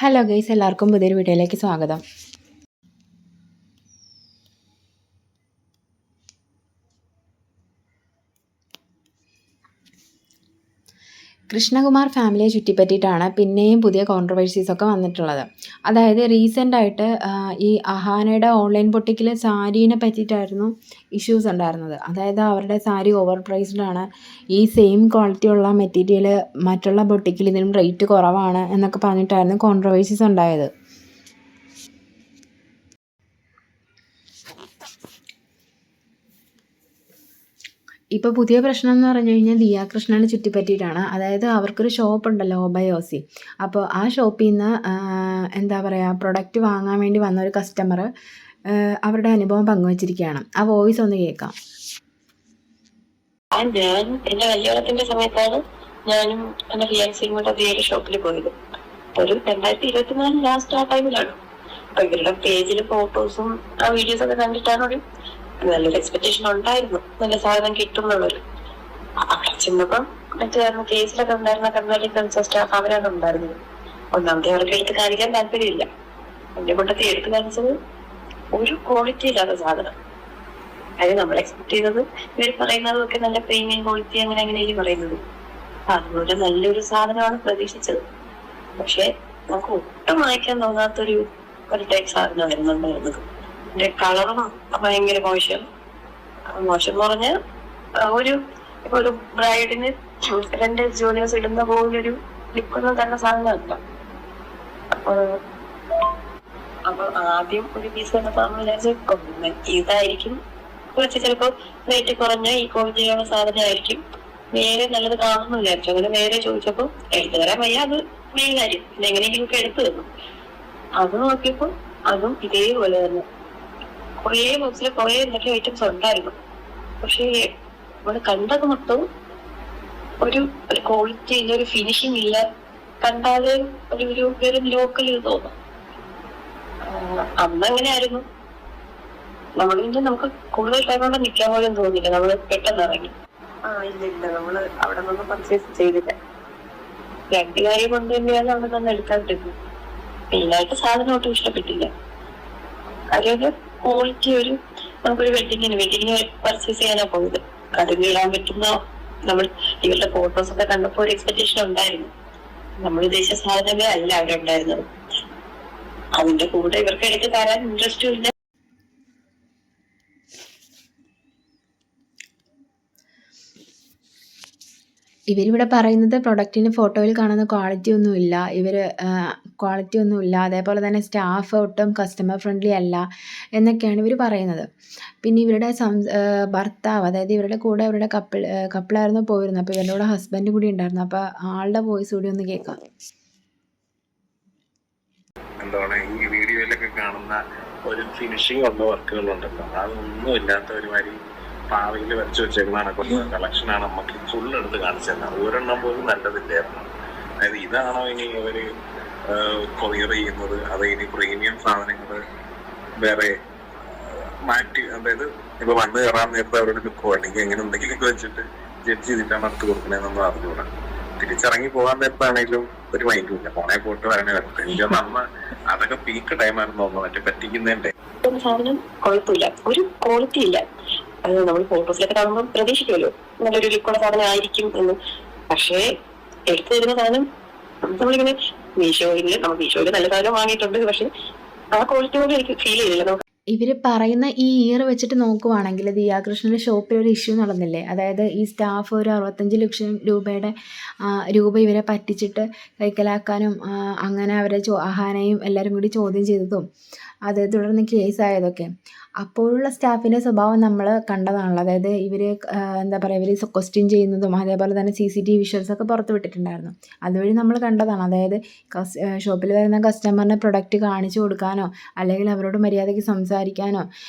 Hello guys, എല്ലാവർക്കും പുതിയൊരു വീഡിയോയിലേക്ക് സ്വാഗതം. കൃഷ്ണകുമാർ ഫാമിലിയെ ചുറ്റിപ്പറ്റിയിട്ടാണ് പിന്നെയും പുതിയ കോൺട്രവേഴ്സീസൊക്കെ വന്നിട്ടുള്ളത്. അതായത് റീസെൻ്റായിട്ട് ഈ അഹാനയുടെ ഓൺലൈൻ ബൊട്ടിക്കിൽ സാരീനെ പറ്റിയിട്ടായിരുന്നു ഇഷ്യൂസ് ഉണ്ടായിരുന്നത്. അതായത് അവരുടെ സാരി ഓവർ പ്രൈസ്ഡാണ്, ഈ സെയിം ക്വാളിറ്റി ഉള്ള മെറ്റീരിയൽ മറ്റുള്ള ബൊട്ടിക്കിൽ ഇതിനും റേറ്റ് കുറവാണ് എന്നൊക്കെ പറഞ്ഞിട്ടായിരുന്നു കോൺട്രവേഴ്സീസ് ഉണ്ടായത്. ഇപ്പോൾ പുതിയ പ്രശ്നം എന്ന് പറഞ്ഞു കഴിഞ്ഞാൽ ദിയ കൃഷ്ണനെ ചുറ്റിപ്പറ്റിയിട്ടാണ്. അതായത് അവർക്കൊരു ഷോപ്പ് ഉണ്ടല്ലോ, ഒബയോസി. അപ്പോൾ ആ ഷോപ്പിൽ നിന്ന് എന്താ പറയുക, പ്രൊഡക്റ്റ് വാങ്ങാൻ വേണ്ടി വന്ന ഒരു കസ്റ്റമർ അവരുടെ അനുഭവം പങ്കുവച്ചിരിക്കുകയാണ്. ആ വോയിസ് ഒന്ന് കേൾക്കാം. ഞാൻ എന്റെ കല്യാണത്തിന്റെ സമയത്താണ് ഞാനും എന്റെ ഫിയാൻസിയും കൂടെ വേറെ ഷോപ്പിൽ പോയത്. ഒരു 2024 ലാസ്റ്റ് ആ ടൈമിലാണ്. അപ്പൊ ഇവരുടെ പേജിൽ ഫോട്ടോസും ആ വീഡിയോസ് ഒക്കെ കണ്ടിട്ടാണ് ഒരു നല്ലൊരു എക്സ്പെക്ടേഷൻ ഉണ്ടായിരുന്നു, നല്ല സാധനം കിട്ടും എന്നുള്ളൊരു. അവിടെ ചെന്നപ്പം മറ്റേതായിരുന്നു കേസിലൊക്കെ ഉണ്ടായിരുന്ന കർണാടക കൾച്ചർ സ്റ്റാഫ് അവരാണ് ഉണ്ടായിരുന്നത്. ഒന്നാമത്തെ അവർക്ക് എടുത്ത് കാണിക്കാൻ താല്പര്യമില്ല. എന്റെ കൊണ്ടൊക്കെ എടുത്ത് കാണിച്ചത് ഒരു ക്വാളിറ്റി ഇല്ലാത്ത സാധനം. അതായത് നമ്മൾ എക്സ്പെക്ട് ചെയ്തത് ഇവർ പറയുന്നതൊക്കെ നല്ല പ്രീമിയം ക്വാളിറ്റി അങ്ങനെയൊക്കെ പറയുന്നത്. അതുപോലെ നല്ലൊരു സാധനമാണ് പ്രതീക്ഷിച്ചത്. പക്ഷെ നമുക്ക് ഒട്ടും വാങ്ങിക്കാൻ തോന്നാത്തൊരു ടൈപ്പ് സാധനമായിരുന്നു ഉണ്ടായിരുന്നത്. ഇതിന്റെ കളറും ഭയങ്കര മോശം എന്ന് പറഞ്ഞാൽ ഇപ്പൊ ഒരു ബ്രൈഡിന് 2 ജൂനിയേഴ്സ് ഇടുന്ന പോലൊരു ലിപ്പൊന്നും തന്നെ സാധനമല്ല. അപ്പൊ ആദ്യം ഒരു പീസ് കണ്ടപ്പോ നമ്മൾ വിചാരിച്ചു ഇതായിരിക്കും കുറച്ച് ചിലപ്പോ റേറ്റ് കുറഞ്ഞ ഈ ക്വാളിറ്റിയുള്ള സാധനമായിരിക്കും, വേറെ നല്ലത് കാണുമെന്ന് വിചാരിച്ചു. അങ്ങനെ വേറെ ചോദിച്ചപ്പോ എടുത്തു തരാൻ വയ്യ, അത് മെയിൻ കാര്യം. എങ്ങനെയെങ്കിലും എടുത്തു തന്നു. അത് നോക്കിയപ്പോ അതും ഇതേപോലെ തന്നെ കുറേ ബോക്സിൽ കുറെ എന്തൊക്കെ ഐറ്റംസ് ഉണ്ടായിരുന്നു. പക്ഷേ നമ്മള് കണ്ടത് മൊത്തവും ഒരു ക്വാളിറ്റി ഇല്ല, ഒരു ഫിനിഷിംഗ് ഇല്ല. കണ്ടാല് ഒരു ലോക്കൽ ഇത് തോന്നും. അന്ന് അങ്ങനെയായിരുന്നു. നമുക്ക് കൂടുതൽ ടൈം കൊണ്ട് നിൽക്കാൻ പോലും തോന്നില്ല. നമ്മള് പെട്ടെന്ന് ഇറങ്ങി. ഇല്ല നമ്മള് അവിടെ നിന്നും പർച്ചേസ് ചെയ്തില്ല. 2 കാര്യം കൊണ്ട് തന്നെയാണ് അവിടെ നിന്ന് എടുക്കാതിരുന്നത്. മെയിനായിട്ട് സാധനം ഒട്ടും ഇഷ്ടപ്പെട്ടില്ല. കാര്യം ക്വാളിറ്റി നമുക്കൊരു വെഡിങ്ങിന് പർച്ചേസ് ചെയ്യാനാ പോയത്. അതിന് ഇടാൻ പറ്റുന്ന നമ്മൾ ഇവരുടെ ഫോട്ടോസ് ഒക്കെ കണ്ടപ്പോ ഒരു എക്സ്പെക്ടേഷൻ ഉണ്ടായിരുന്നു. നമ്മൾ ഉദ്ദേശിച്ച സാധനമേ അല്ല അവിടെ ഉണ്ടായിരുന്നത്. അതിന്റെ കൂടെ ഇവർക്ക് എടുത്ത് തരാൻ ഇൻട്രസ്റ്റും ഇല്ല. ഇവരിവിടെ പറയുന്നത് പ്രൊഡക്റ്റിന് ഫോട്ടോയിൽ കാണുന്ന ക്വാളിറ്റി ഒന്നുമില്ല, അതേപോലെ തന്നെ സ്റ്റാഫ് ഒട്ടും കസ്റ്റമർ ഫ്രണ്ട്ലി അല്ല എന്നൊക്കെയാണ് ഇവർ പറയുന്നത്. പിന്നെ ഇവരുടെ ഭർത്താവ്, അതായത് ഇവരുടെ കൂടെ ഇവരുടെ കപ്പിളായിരുന്നു പോയിരുന്നത്. അപ്പോൾ ഇവരുടെ കൂടെ ഹസ്ബൻഡ് കൂടി ഉണ്ടായിരുന്നു. അപ്പോൾ ആളുടെ വോയിസ് കൂടി ഒന്ന് കേൾക്കാം. എന്താണ് ഈ വീഡിയോയിലൊക്കെ കാണുന്ന ഒരു ഫിനിഷിംഗ് ഉള്ള വർക്കുകളുണ്ടല്ലോ, അതൊന്നും ഇല്ലാത്ത ഒരുമാതിരി പാവയിൽ വരച്ചു വെച്ചേക്കുന്നതാണ്. കുറച്ച് കളക്ഷനാണ് നമുക്ക് ഫുൾ എടുത്ത് കാണിച്ചത്. ഒരെണ്ണം പോലും നല്ലതില്ലായിരുന്നു. അതായത് ഇതാണോ ഇനി അവര് കൊറിയർ ചെയ്യുന്നത്, അത് ഇനി പ്രീമിയം സാധനങ്ങൾ വേറെ മാറ്റി, അതായത് ഇപ്പൊ വന്ന് കയറാൻ നേരത്തെ അവരുടെ ലുക്കോ അല്ലെങ്കിൽ എങ്ങനെ എന്തെങ്കിലുമൊക്കെ വെച്ചിട്ട് ജഡ്ജ് ചെയ്തിട്ടാണ് അടുത്ത് കൊടുക്കണേന്നൊന്നും അറിഞ്ഞൂടാ. തിരിച്ചിറങ്ങി പോകാൻ നേരത്താണെങ്കിലും ഒരു മൈൻഡും ഇല്ല. പോണേ പോയിട്ട് വരണേ വരട്ടെ. എനിക്ക് അന്ന് അതൊക്കെ പീക്ക് ടൈമായിരുന്നു തോന്നുന്നു, മറ്റേ പറ്റിക്കുന്നതിന്റെ. സാധനം കുഴപ്പമില്ല, ഒരു ക്വാളിറ്റി ഇല്ല. അത് നമ്മൾ ഫോട്ടോസിലൊക്കെ കാണുമ്പോൾ പ്രതീക്ഷിക്കുമല്ലോ നല്ലൊരു ലുക്കുള്ള സാധനം ആയിരിക്കും എന്ന്. പക്ഷേ എടുത്തു തരുന്ന സാധനം നമ്മളിങ്ങനെ മീഷോയില് നല്ല സാധനം വാങ്ങിയിട്ടുണ്ട്. പക്ഷെ ആ ക്വാളിറ്റി പോലും എനിക്ക് ഫീൽ ചെയ്തില്ല. ഇവർ പറയുന്ന ഈ ഇയർ വെച്ചിട്ട് നോക്കുവാണെങ്കിൽ ദിയ കൃഷ്ണൻ്റെ ഷോപ്പിൽ ഒരു ഇഷ്യൂ നടന്നില്ലേ? അതായത് ഈ സ്റ്റാഫ് ഒരു 65 ലക്ഷം രൂപ ഇവരെ പറ്റിച്ചിട്ട് കൈക്കലാക്കാനും അങ്ങനെ അവരെ അഹാനയും എല്ലാവരും കൂടി ചോദ്യം ചെയ്തതും അതേ തുടർന്ന് കേസായതൊക്കെ. അപ്പോഴുള്ള സ്റ്റാഫിൻ്റെ സ്വഭാവം നമ്മൾ കണ്ടതാണല്ലോ. അതായത് ഇവർ എന്താ പറയുക, ഇവർ ക്വസ്റ്റ്യൻ ചെയ്യുന്നതും അതേപോലെ തന്നെ CCTV വിഷ്വൽസൊക്കെ പുറത്ത് വിട്ടിട്ടുണ്ടായിരുന്നു. അതുവഴി നമ്മൾ കണ്ടതാണ്. അതായത് ഷോപ്പിൽ വരുന്ന കസ്റ്റമറിന് പ്രൊഡക്റ്റ് കാണിച്ചു കൊടുക്കാനോ അല്ലെങ്കിൽ അവരോട് മര്യാദയ്ക്ക് സംസാരിക്കാനോ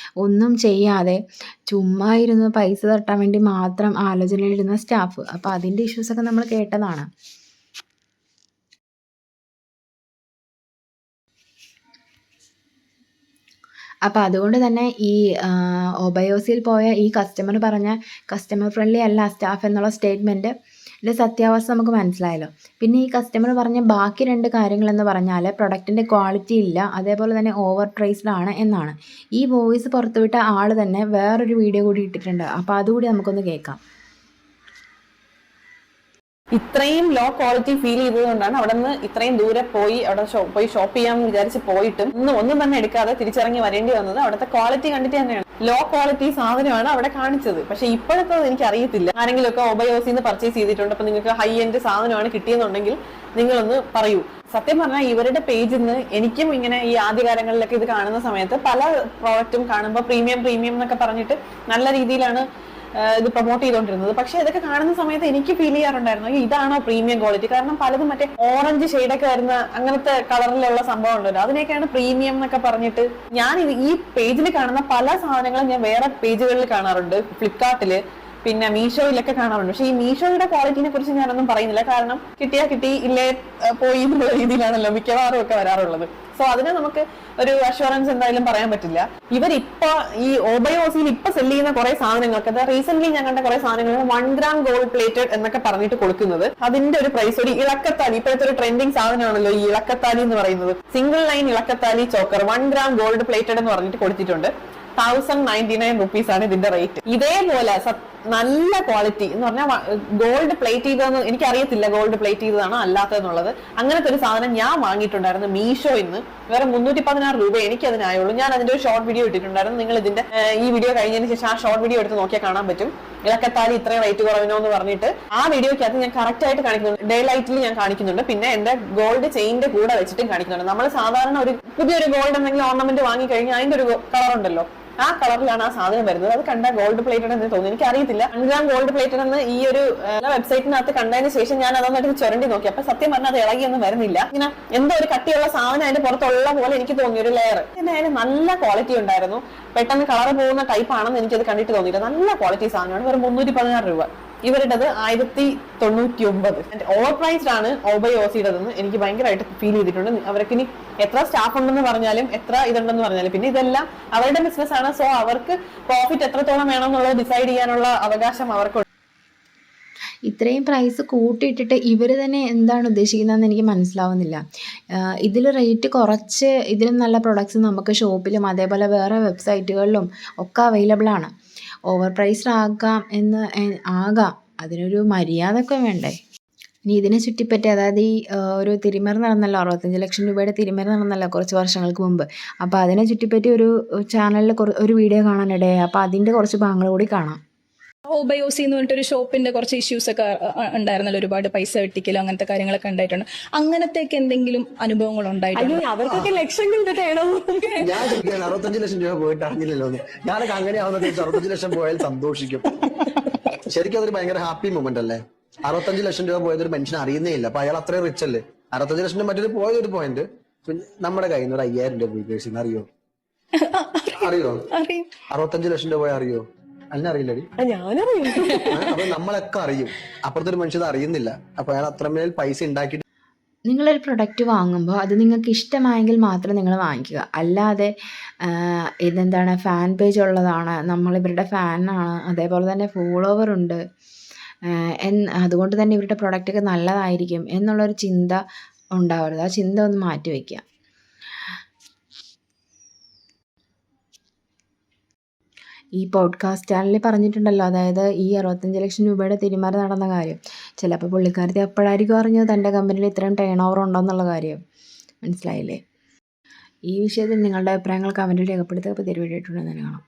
ഒന്നും ചെയ്യാതെ ചുമ്മാ ഇരുന്ന് പൈസ തട്ടാൻ വേണ്ടി മാത്രം ആലോചനയിലിരുന്ന സ്റ്റാഫ്. അപ്പോൾ അതിൻ്റെ ഇഷ്യൂസൊക്കെ നമ്മൾ കേട്ടതാണ്. അപ്പോൾ അതുകൊണ്ട് തന്നെ ഈ ഒബയോസിൽ പോയ ഈ കസ്റ്റമർ പറഞ്ഞ കസ്റ്റമർ ഫ്രണ്ട്ലി അല്ല സ്റ്റാഫ് എന്നുള്ള സ്റ്റേറ്റ്മെൻറ്റ് ഇതിൻ്റെ സത്യാവസ്ഥ നമുക്ക് മനസ്സിലായല്ലോ. പിന്നെ ഈ കസ്റ്റമർ പറഞ്ഞ ബാക്കി 2 കാര്യങ്ങളെന്ന് പറഞ്ഞാൽ പ്രൊഡക്റ്റിൻ്റെ ക്വാളിറ്റി ഇല്ല, അതേപോലെ തന്നെ ഓവർ പ്രൈസ്ഡ് ആണ് എന്നാണ്. ഈ വോയിസ് പുറത്തുവിട്ട ആൾ തന്നെ വേറൊരു വീഡിയോ കൂടി ഇട്ടിട്ടുണ്ട്. അപ്പോൾ അതുകൂടി നമുക്കൊന്ന് കേൾക്കാം. ഇത്രയും ലോ ക്വാളിറ്റി ഫീൽ ചെയ്തതുകൊണ്ടാണ് അവിടെ നിന്ന് ഇത്രയും ദൂരെ പോയി അവിടെ പോയി ഷോപ്പ് ചെയ്യാമെന്ന് വിചാരിച്ച് പോയിട്ടും ഒന്നും തന്നെ എടുക്കാതെ തിരിച്ചിറങ്ങി വരേണ്ടി വന്നത് അവിടുത്തെ ക്വാളിറ്റി കണ്ടിട്ട് തന്നെയാണ്. ലോ ക്വാളിറ്റി സാധനമാണ് അവിടെ കാണിച്ചത്. പക്ഷെ ഇപ്പോഴത്തെ എനിക്ക് അറിയത്തില്ല. ആരെങ്കിലും ഒക്കെ ഒബയോസിന്ന് പർച്ചേസ് ചെയ്തിട്ടുണ്ട്, അപ്പൊ നിങ്ങൾക്ക് ഹൈ എൻഡ് സാധനമാണ് കിട്ടിയെന്നുണ്ടെങ്കിൽ നിങ്ങളൊന്ന് പറയൂ. സത്യം പറഞ്ഞാൽ ഇവരുടെ പേജിൽ നിന്ന് എനിക്കും ഇങ്ങനെ ഈ ആദ്യകാലങ്ങളിലൊക്കെ ഇത് കാണുന്ന സമയത്ത് പല പ്രോഡക്റ്റും കാണുമ്പോൾ പ്രീമിയം എന്നൊക്കെ പറഞ്ഞിട്ട് നല്ല രീതിയിലാണ് ഇത് പ്രൊമോട്ട് ചെയ്തുകൊണ്ടിരുന്നത്. പക്ഷെ ഇതൊക്കെ കാണുന്ന സമയത്ത് എനിക്ക് ഫീൽ ചെയ്യാറുണ്ടായിരുന്നു ഇതാണോ പ്രീമിയം ക്വാളിറ്റി. കാരണം പലതും മറ്റേ ഓറഞ്ച് ഷെയ്ഡൊക്കെ വരുന്ന അങ്ങനത്തെ കളറിലുള്ള സംഭവം ഉണ്ടല്ലോ, അതിനൊക്കെയാണ് പ്രീമിയം എന്നൊക്കെ പറഞ്ഞിട്ട്. ഞാൻ ഈ പേജിൽ കാണുന്ന പല സാധനങ്ങളും ഞാൻ വേറെ പേജുകളിൽ കാണാറുണ്ട്, ഫ്ലിപ്കാർട്ടില് പിന്നെ മീഷോയിലൊക്കെ കാണാറുണ്ട്. പക്ഷെ ഈ മീഷോയുടെ ക്വാളിറ്റിനെ കുറിച്ച് ഞാനൊന്നും പറയുന്നില്ല. കാരണം കിട്ടിയാ കിട്ടി, ഇല്ലേ പോയി എന്നുള്ള രീതിയിലാണല്ലോ മിക്കവാറും ഒക്കെ വരാറുള്ളത്. സോ അതിന് നമുക്ക് ഒരു അഷുറൻസ് എന്തായാലും പറയാൻ പറ്റില്ല. ഇവരിപ്പോ ഈ ഓബയോസിൽ ഇപ്പൊ സെല് ചെയ്യുന്ന കുറെ സാധനങ്ങൾക്ക്, അത് റീസെന്റ് ഞാൻ കണ്ട കുറെ സാധനങ്ങൾ 1 gram ഗോൾഡ് പ്ലേറ്റഡ് എന്നൊക്കെ പറഞ്ഞിട്ട് കൊടുക്കുന്നത്. അതിന്റെ ഒരു പ്രൈസ് ഒരു ഇളക്കത്താലി, ഇപ്പോഴത്തെ ഒരു ട്രെൻഡിങ് സാധനമാണല്ലോ ഈ ഇളക്കത്താലി എന്ന് പറയുന്നത്. സിംഗിൾ ലൈൻ ഇളക്കത്താലി ചോക്കർ 1 gram ഗോൾഡ് പ്ലേറ്റഡ് എന്ന് പറഞ്ഞിട്ട് കൊടുത്തിട്ടുണ്ട്. 1099 rupees ആണ് ഇതിന്റെ റേറ്റ്. ഇതേപോലെ നല്ല ക്വാളിറ്റി എന്ന് പറഞ്ഞാൽ ഗോൾഡ് പ്ലേറ്റ് ചെയ്തതെന്ന് എനിക്കറിയത്തില്ല, ഗോൾഡ് പ്ലേറ്റ് ചെയ്തതാണോ അല്ലാത്തതെന്നുള്ളത്. അങ്ങനത്തെ ഒരു സാധനം ഞാൻ വാങ്ങിയിട്ടുണ്ടായിരുന്നു മീഷോയിൽ നിന്ന്. വേറെ 316 രൂപ എനിക്ക് അതിനായുള്ളൂ. ഞാൻ അതിന്റെ ഒരു ഷോർട്ട് വീഡിയോ ഇട്ടിട്ടുണ്ടായിരുന്നു. നിങ്ങൾ ഇതിന്റെ ഈ വീഡിയോ കഴിഞ്ഞതിന് ശേഷം ആ ഷോർട്ട് വീഡിയോ എടുത്ത് നോക്കിയാൽ കാണാൻ പറ്റും. ഇളക്കത്താലി ഇത്രയും റേറ്റ് കുറവിനോ എന്ന് പറഞ്ഞിട്ട് ആ വീഡിയോക്കകത്ത് ഞാൻ കറക്റ്റ് ആയിട്ട് കാണിക്കുന്നുണ്ട്. ഡേ ലൈറ്റിൽ ഞാൻ കാണിക്കുന്നുണ്ട്. പിന്നെ എന്റെ ഗോൾഡ് ചെയിന്റെ കൂടെ വെച്ചിട്ടും കാണിക്കുന്നുണ്ട്. നമ്മൾ സാധാരണ ഒരു പുതിയൊരു ഗോൾഡ് എന്തെങ്കിലും ഓർണമെന്റ് വാങ്ങി കഴിഞ്ഞാൽ അതിന്റെ ഒരു കളർ ഉണ്ടല്ലോ, ആ കളറിലാണ് ആ സാധനം വരുന്നത്. അത് കണ്ട ഗോൾഡ് പ്ലേറ്റഡ് എന്ന് തോന്നുന്നു. എനിക്ക് അറിയത്തില്ല 1 gram ഗോൾഡ് പ്ലേറ്റഡ് എന്ന് ഈ ഒരു വെബ്സൈറ്റിനകത്ത് കണ്ടതിന് ശേഷം ഞാൻ അതൊന്നും ചുരണ്ടി നോക്കി. അപ്പൊ സത്യം പറഞ്ഞാൽ അത് ഇളകിയൊന്നും വരുന്നില്ല. ഇങ്ങനെ എന്തോ ഒരു കട്ടിയുള്ള സാധനം അതിന്റെ പുറത്തുള്ള പോലെ എനിക്ക് തോന്നി, ഒരു ലെയർ. എന്തായാലും നല്ല ക്വാളിറ്റി ഉണ്ടായിരുന്നു. പെട്ടെന്ന് കളർ പോകുന്ന ടൈപ്പ് ആണെന്ന് എനിക്കത് കണ്ടിട്ട് തോന്നിയില്ല. നല്ല ക്വാളിറ്റി സാധനമാണ്. വെറും 316 രൂപ. ഇവരുടേത് 1099. ഓവർ പ്രൈസ്ഡ് ആണ് ഓബയോസിയുടേതെന്ന് എനിക്ക് ഭയങ്കരമായിട്ട് ഫീൽ ചെയ്തിട്ടുണ്ട്. അവർക്ക് ഇനി എത്ര സ്റ്റാഫ് ഉണ്ടെന്ന് പറഞ്ഞാലും എത്ര ഇതുണ്ടെന്ന് പറഞ്ഞാലും പിന്നെ ഇതെല്ലാം അവരുടെ ബിസിനസ് ആണ്. സോ അവർക്ക് പ്രോഫിറ്റ് എത്രത്തോളം വേണമെന്നുള്ളത് ഡിസൈഡ് ചെയ്യാനുള്ള അവകാശം അവർക്കുണ്ട്. ഇത്രയും പ്രൈസ് കൂട്ടിയിട്ടിട്ട് ഇവർ തന്നെ എന്താണ് ഉദ്ദേശിക്കുന്നതെന്ന് എനിക്ക് മനസ്സിലാവുന്നില്ല. ഇതിൽ റേറ്റ് കുറച്ച് ഇതിലും നല്ല പ്രൊഡക്ട്സ് നമുക്ക് ഷോപ്പിലും അതേപോലെ വേറെ വെബ്സൈറ്റുകളിലും ഒക്കെ അവൈലബിൾ ആണ്. ഓവർ പ്രൈസ്ഡ് ആകാം, അതിനൊരു മര്യാദ ഒക്കെ വേണ്ടേ. ഇനി ഇതിനെ ചുറ്റിപ്പറ്റി, അതായത് ഈ ഒരു തിരിമറി നടന്നല്ലോ, 65 ലക്ഷം രൂപയുടെ തിരിമറി നടന്നല്ലോ കുറച്ച് വർഷങ്ങൾക്ക് മുമ്പ്. അപ്പോൾ അതിനെ ചുറ്റിപ്പറ്റി ഒരു ചാനലിൽ ഒരു വീഡിയോ കാണാനിടയായി. അപ്പോൾ അതിൻ്റെ കുറച്ച് ഭാഗങ്ങൾ കൂടി കാണാം. ഓബയോസി എന്ന് പറഞ്ഞിട്ടൊരു ഷോപ്പിന്റെ കുറച്ച് ഇഷ്യൂസ് ഒക്കെ ഉണ്ടായിരുന്നല്ലോ, ഒരുപാട് പൈസ വെട്ടിക്കലോ അങ്ങനത്തെ കാര്യങ്ങളൊക്കെ ഉണ്ടായിട്ടുണ്ട്. അങ്ങനത്തേക്ക് എന്തെങ്കിലും അനുഭവങ്ങൾ ഉണ്ടായിട്ടുണ്ട്? അവർക്കൊക്കെ ലക്ഷങ്ങളുടെ ഞാൻ 65 ലക്ഷം രൂപ പോയിട്ട് അറിഞ്ഞില്ലല്ലോ. ഞാനൊക്കെ അങ്ങനെയാവുന്ന 65 ലക്ഷം പോയാൽ സന്തോഷിക്കും. ശരിക്കും അതൊരു ഭയങ്കര ഹാപ്പി മൊമെന്റ് അല്ലേ. 65 ലക്ഷം രൂപ പോയത് ഒരു മനുഷ്യനെ അറിയുന്നേ ഇല്ല. അപ്പൊ അയാൾ അത്രയും റിച്ച് അല്ലേ. 65 ലക്ഷം മറ്റൊരു പോയൊരു പോയിന്റ് നമ്മുടെ കയ്യിൽ നിന്ന് ഒരു 5000 രൂപ പോയി അറിയോ? 65 ലക്ഷം രൂപ പോയാൽ അറിയോ? അതിനറിയില്ലടി. അപ്പൊ നമ്മളൊക്കെ അറിയും. അപ്പുറത്തൊരു മനുഷ്യൻ അറിയുന്നില്ല. അപ്പൊ അയാൾ അത്രമേൽ പൈസ ഉണ്ടാക്കി. നിങ്ങളൊരു പ്രൊഡക്റ്റ് വാങ്ങുമ്പോൾ അത് നിങ്ങൾക്ക് ഇഷ്ടമായെങ്കിൽ മാത്രം നിങ്ങൾ വാങ്ങിക്കുക. അല്ലാതെ ഇതെന്താണ് ഫാൻ പേജ് ഉള്ളതാണ്, നമ്മളിവരുടെ ഫാനാണ്, അതേപോലെ തന്നെ ഫോളോവർ ഉണ്ട്, അതുകൊണ്ട് തന്നെ ഇവരുടെ പ്രൊഡക്റ്റൊക്കെ നല്ലതായിരിക്കും എന്നുള്ളൊരു ചിന്ത ഉണ്ടാവരുത്. ആ ചിന്ത ഒന്ന് മാറ്റി വയ്ക്കുക. ഈ പോഡ്കാസ്റ്റ് ചാനലിൽ പറഞ്ഞിട്ടുണ്ടല്ലോ, അതായത് ഈ 65 ലക്ഷം രൂപയുടെ തിരിമറി നടന്ന കാര്യം. ചിലപ്പോൾ പുള്ളിക്കാരത്തി എപ്പോഴായിരിക്കും അറിഞ്ഞത് തൻ്റെ കമ്പനിയിൽ ഇത്രയും ടേൺ ഓവർ ഉണ്ടെന്നുള്ള കാര്യം. മനസ്സിലായില്ലേ? ഈ വിഷയത്തിൽ നിങ്ങളുടെ അഭിപ്രായങ്ങൾ കമൻറ്റിൽ രേഖപ്പെടുത്തുക. പുതിയൊരു വീഡിയോ ആയിട്ടുണ്ടെന്ന് തന്നെ കാണാം.